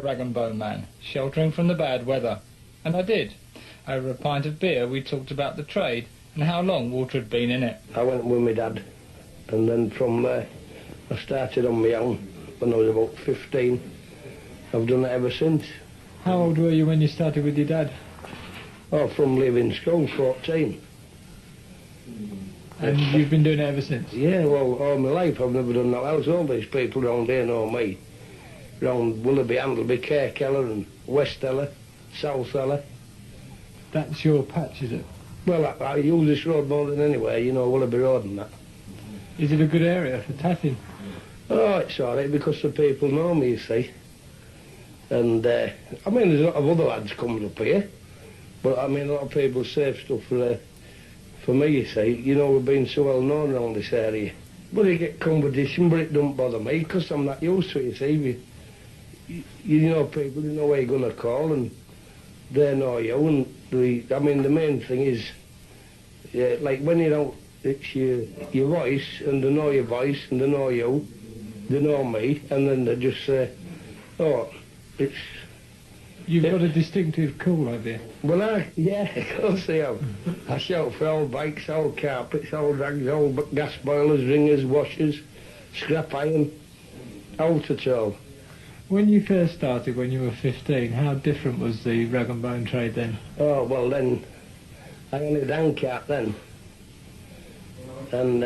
rag and bone man, sheltering from the bad weather. And I did. Over a pint of beer we talked about the trade and how long Walter had been in it. I went with my dad, and then from there I started on my own when I was about 15. I've done it ever since. How old were you when you started with your dad? Oh, from leaving school, 14. And you've been doing it ever since? Yeah, well, all my life I've never done that else. All these people round here know me. Round Willoughby, Handleby, Carekeller and West Ella, South Ella. That's your patch, is it? Well, I use this road more than anywhere, you know, Willoughby Road and that. Is it a good area for taffing? Oh, it's all right because the people know me, you see. And, I mean, there's a lot of other lads coming up here. But, I mean, a lot of people save stuff for me, you see. You know, we've been so well known around this area. But you get competition, but it don't bother me because I'm not used to it, you see. You know people, you know where you're going to call and they know you. And I mean, the main thing is, yeah, like when you don't, it's your voice, and they know your voice, and they know you, they know me, and then they just say, oh, it's... You've got a distinctive call, have you? Well, yeah, of course I have. I shout for old bikes, old carpets, old rags, old gas boilers, ringers, washers, scrap iron, out at all. When you first started, when you were 15, how different was the rag and bone trade then? Oh, well then, I only had a handcart then. And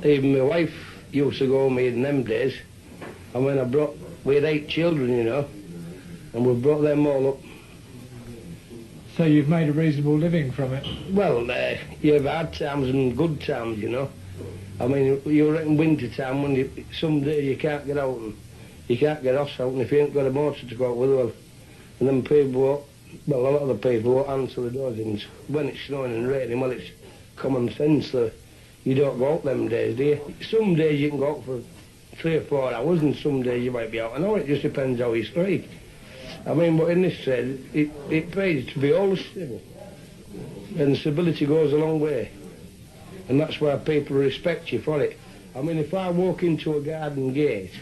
even my wife used to go with me in them days. And when we had 8 children, you know, and we brought them all up. So you've made a reasonable living from it? Well, you've had times and good times, you know. I mean, you're in winter time when some days you can't get out and you can't get off out, and if you ain't got a motor to go out with, well, and then people, well, a lot of the people won't answer the doors, and when it's snowing and raining, well, it's common sense that you don't go out them days, do you? Some days you can go out for 3 or 4 hours, and some days you might be out an hour. It just depends how you strike. I mean, but in this trade, it pays to be always civil, and civility goes a long way, and that's why people respect you for it. I mean, if I walk into a garden gate,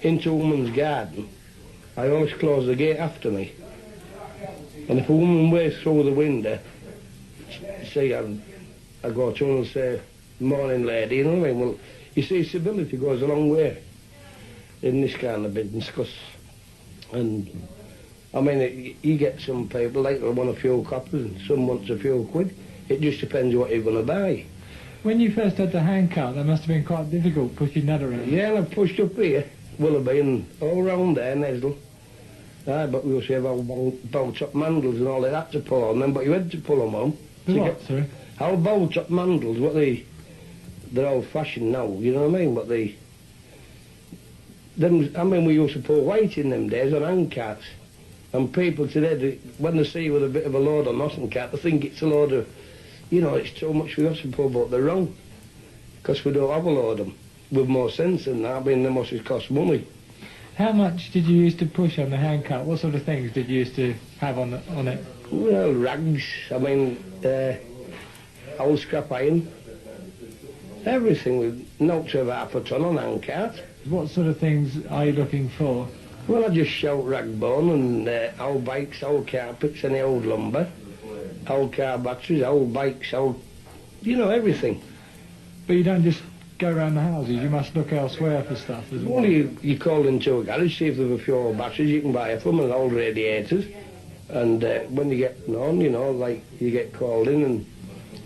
into a woman's garden, I always close the gate after me. And if a woman waves through the window, say I go to her and say, morning lady, you know what I mean? Well, you see, civility goes a long way in this kind of business, and I mean, you get some people, like they want a few coppers and some wants a few quid. It just depends what you're going to buy. When you first had the handcart, that must have been quite difficult pushing that around. Yeah, and I've pushed up here, Willoughby and all round there, Nesle. But we used to have old bow-top mandals and all of that to pull on them, but you had to pull them on. What, sorry? Old bow-top mandals, they're old-fashioned now, you know what I mean? But I mean, we used to put weight in them days on handcarts. And people today, when they see you with a bit of a load on an cart, they think it's a load of, you know, it's too much for us to pull, but they're wrong. Because we don't have a load of them with more sense than that. I mean, they must have cost money. How much did you used to push on the handcart? What sort of things did you used to have on it? Well, rags, I mean, old scrap iron, everything with notes of half a ton on handcart. What sort of things are you looking for? Well, I just shout rag bone and old bikes, old carpets, any old lumber, old car batteries, old bikes, old, you know, everything. But you don't just go around the houses, you must look elsewhere for stuff as well. Well, you call into a garage, see if there's a few old batteries, you can buy it from them, and old radiators. And when you get on, you know, like you get called in and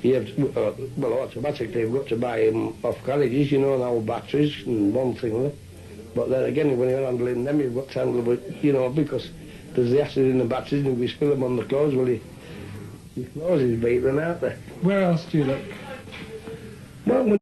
you have to, well, automatically you've got to buy them off garages, you know, and old batteries and one thing. But then again, when you're handling them, you've got to handle it, you know, because there's the acid in the batteries, and if you spill them on the clothes, well, your clothes is beaten, aren't they? Where else do you look? Well,